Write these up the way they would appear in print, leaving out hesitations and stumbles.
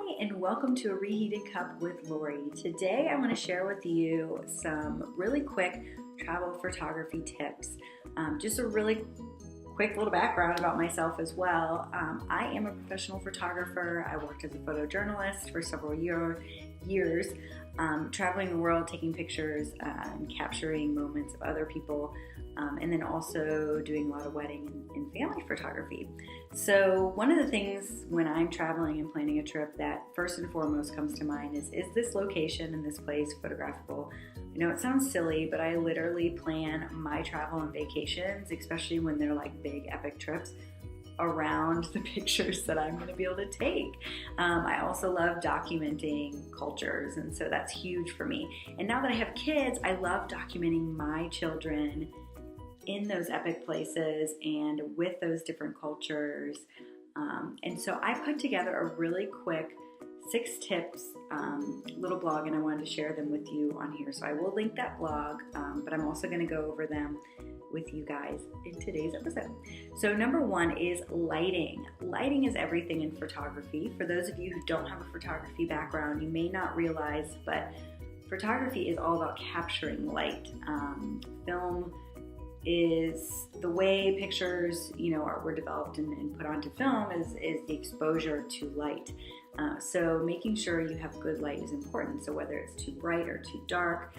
Hi, and welcome to A Reheated Cup with Laurie. Today I want to share with you some really quick travel photography tips. Just a really quick little background about myself as well. I am a professional photographer. I worked as a photojournalist for several years, traveling the world, taking pictures and capturing moments of other people, and then also doing a lot of wedding and family photography. So one of the things when I'm traveling and planning a trip that first and foremost comes to mind is this location and this place photographable? I know it sounds silly, but I literally plan my travel and vacations, especially when they're like big epic trips, around the pictures that I'm going to be able to take. I also love documenting cultures, and so that's huge for me. And now that I have kids, I love documenting my children in those epic places and with those different cultures. And so I put together a really quick 6 tips little blog, and I wanted to share them with you on here. So I will link that blog, but I'm also going to go over them with you guys in today's episode. So number 1 is lighting. Lighting is everything in photography. For those of you who don't have a photography background, you may not realize, but photography is all about capturing light. Film is the way pictures, were developed and put onto film is the exposure to light. So making sure you have good light is important. So whether it's too bright or too dark,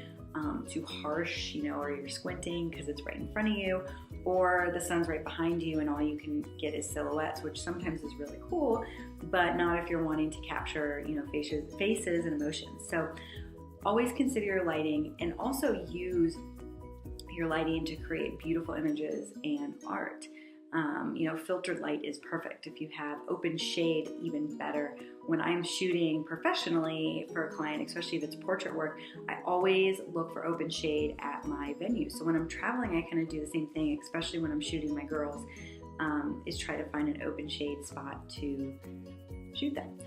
too harsh, or you're squinting because it's right in front of you, or the sun's right behind you and all you can get is silhouettes, which sometimes is really cool, but not if you're wanting to capture, faces and emotions. So always consider your lighting, and also use your lighting to create beautiful images and art. Filtered light is perfect. If you have open shade, even better. When I'm shooting professionally for a client, especially if it's portrait work, I always look for open shade at my venue. So when I'm traveling, I kind of do the same thing, especially when I'm shooting my girls, is try to find an open shade spot to shoot them.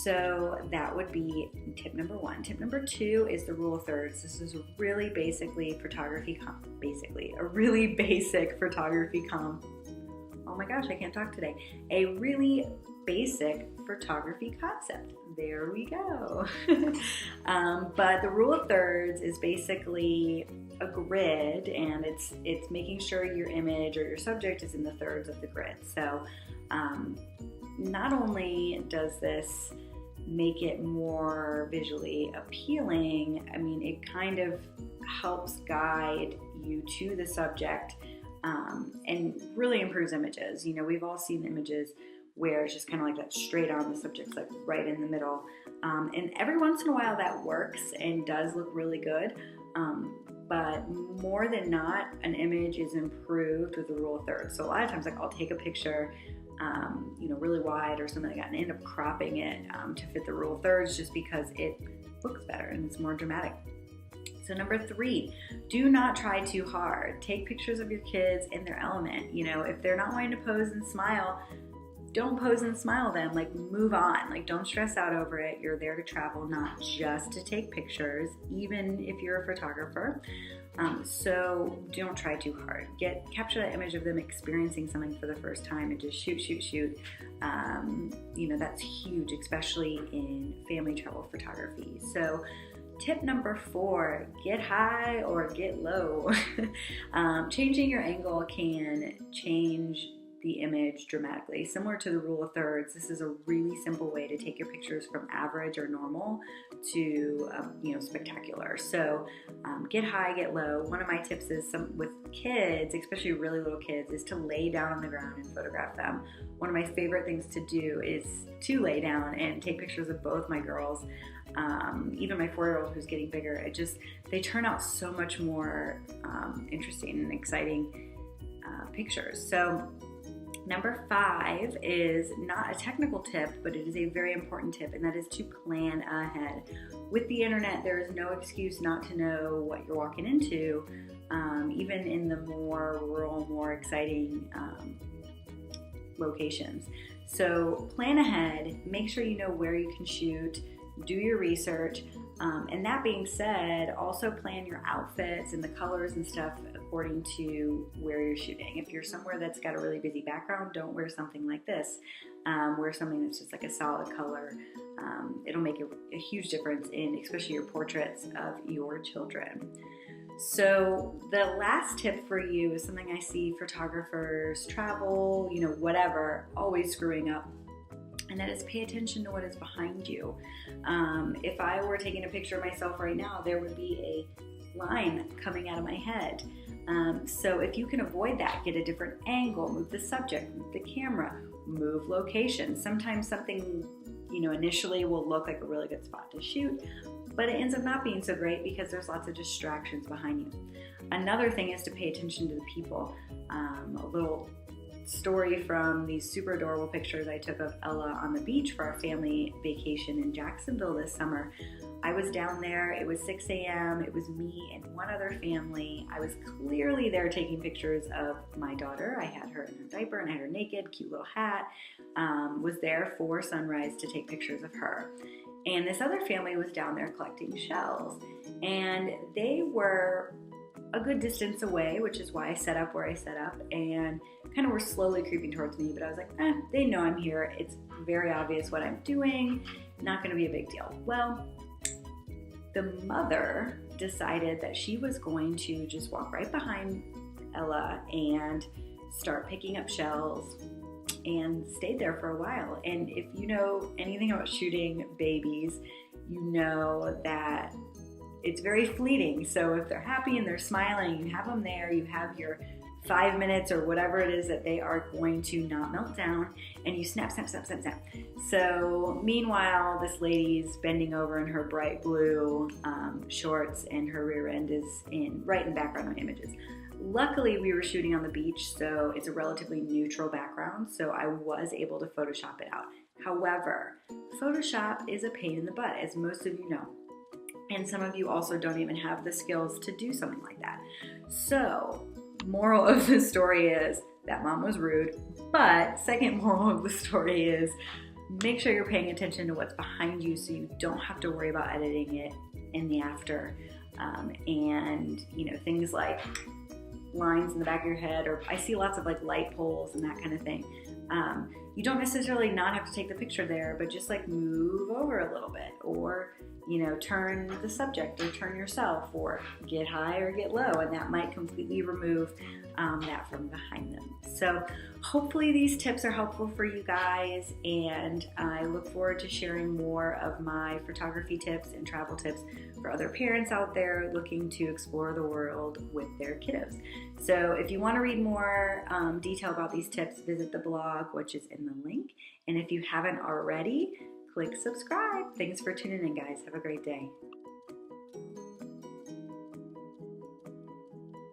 So that would be tip number 1. Tip number 2 is the rule of thirds. This is a really a really basic photography oh my gosh, I can't talk today. A really basic photography concept. There we go. But the rule of thirds is basically a grid, and it's making sure your image or your subject is in the thirds of the grid. So not only does this make it more visually appealing, it kind of helps guide you to the subject, and really improves images. We've all seen images where it's just kind of like that straight on, the subject's like right in the middle. And every once in a while that works and does look really good. But more than not, an image is improved with the rule of thirds. So a lot of times, I'll take a picture, really wide or something like that, and end up cropping it to fit the rule of thirds, just because it looks better and it's more dramatic. So number 3, do not try too hard. Take pictures of your kids in their element. If they're not wanting to pose and smile, don't pose and smile them. Move on. Don't stress out over it. You're there to travel, not just to take pictures, even if you're a photographer. So don't try too hard. Capture that image of them experiencing something for the first time, and just shoot. That's huge, especially in family travel photography. So tip number 4, get high or get low. Changing your angle can change the image dramatically. Similar to the rule of thirds, this is a really simple way to take your pictures from average or normal to spectacular. So get high, get low. One of my tips is with kids, especially really little kids, is to lay down on the ground and photograph them. One of my favorite things to do is to lay down and take pictures of both my girls. Even my 4-year-old, who's getting bigger, they turn out so much more interesting and exciting pictures. So number 5 is not a technical tip, but it is a very important tip, and that is to plan ahead. With the internet, there is no excuse not to know what you're walking into, even in the more rural, more exciting locations. So plan ahead, make sure you know where you can shoot, do your research, and that being said, also plan your outfits and the colors and stuff according to where you're shooting. If you're somewhere that's got a really busy background, don't wear something like this. Wear something that's just like a solid color. It'll make a huge difference in especially your portraits of your children. So the last tip for you is something I see photographers, travel, whatever, always screwing up. And that is pay attention to what is behind you. If I were taking a picture of myself right now, there would be a line coming out of my head. So if you can avoid that, get a different angle, move the subject, move the camera, move location. Sometimes something, initially will look like a really good spot to shoot, but it ends up not being so great because there's lots of distractions behind you. Another thing is to pay attention to the people. A little story from these super adorable pictures I took of Ella on the beach for our family vacation in Jacksonville this summer. I was down there, it was 6 a.m., it was me and one other family. I was clearly there taking pictures of my daughter. I had her in her diaper and I had her naked, cute little hat. Was there for sunrise to take pictures of her. And this other family was down there collecting shells. And they were a good distance away, which is why I set up where I set up, and kind of were slowly creeping towards me, but I was like, they know I'm here. It's very obvious what I'm doing. Not gonna be a big deal. Well, the mother decided that she was going to just walk right behind Ella and start picking up shells and stayed there for a while. And if you know anything about shooting babies, you know that it's very fleeting. So if they're happy and they're smiling, you have them there, you have your 5 minutes or whatever it is that they are going to not melt down, and you snap, snap, snap, snap, snap. So meanwhile, this lady's bending over in her bright blue shorts, and her rear end is right in the background of images. Luckily, we were shooting on the beach, so it's a relatively neutral background, so I was able to Photoshop it out. However, Photoshop is a pain in the butt, as most of you know. And some of you also don't even have the skills to do something like that. So, moral of the story is that mom was rude, but second moral of the story is make sure you're paying attention to what's behind you so you don't have to worry about editing it in the after. And things like lines in the back of your head, or I see lots of like light poles and that kind of thing. You don't necessarily not have to take the picture there, but just like move over a little bit, or turn the subject, or turn yourself, or get high or get low, and that might completely remove that from behind them. So hopefully these tips are helpful for you guys, and I look forward to sharing more of my photography tips and travel tips for other parents out there looking to explore the world with their kiddos. So if you want to read more detail about these tips, visit the blog, which is in the link. And if you haven't already, click subscribe. Thanks for tuning in, guys. Have a great day.